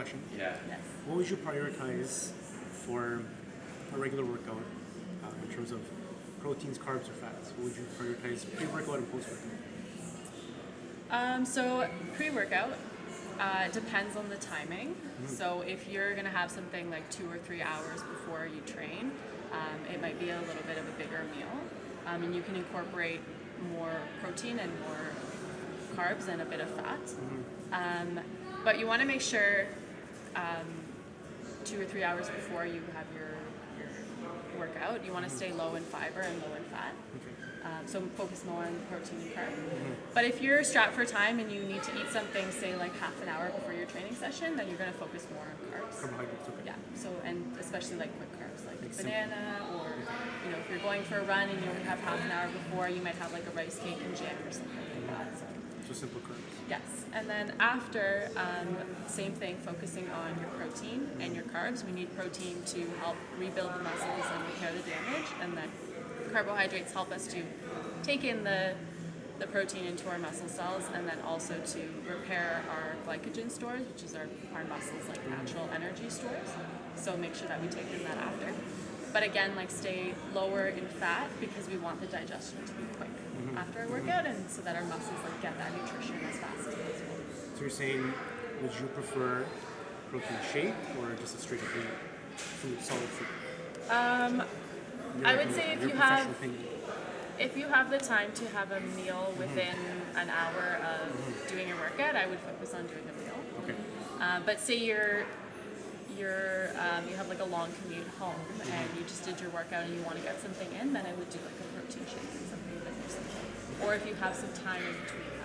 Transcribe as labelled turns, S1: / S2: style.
S1: question.
S2: Yeah.
S3: Yes.
S1: What would you prioritize for a regular workout in terms of proteins, carbs, or fats? What would you prioritize pre-workout and post-workout?
S3: So pre-workout depends on the timing. So if you're gonna have something like 2 or 3 hours before you train, it might be a little bit of a bigger meal, and you can incorporate more protein and more carbs and a bit of fat. But you want to make sure 2 or 3 hours before you have your workout, you want to stay low in fiber and low in fat. So focus more on protein and carb. But if you're strapped for time and you need to eat something, say like half an hour before your training session, then you're going to focus more on carbs.
S1: Carbohydrates, okay.
S3: Yeah. So and especially like quick carbs, like
S1: Like
S3: banana, or if you're going for a run and you only have half an hour before, you might have like a rice cake and jam or something like that.
S1: So simple carbs.
S3: Yes, and then after, same thing, focusing on your protein and your carbs. We need protein to help rebuild the muscles and repair the damage, and then carbohydrates help us to take in the protein into our muscle cells, and then also to repair our glycogen stores, which is our muscles' like natural energy stores. So make sure that we take in that after. But again, like stay lower in fat because we want the digestion to be quick after a workout, and so that our muscles like get that nutrition as fast as possible.
S1: So you're saying, would you prefer protein shake or just a straight up food, solid food?
S3: I would say if you have the time to have a meal within an hour of doing your workout, I would focus on doing a meal.
S1: Okay.
S3: But say you have like a long commute home and you just did your workout and you want to get something in, then I would do like a protein shake and something a bit more simple. Or if you have some time in between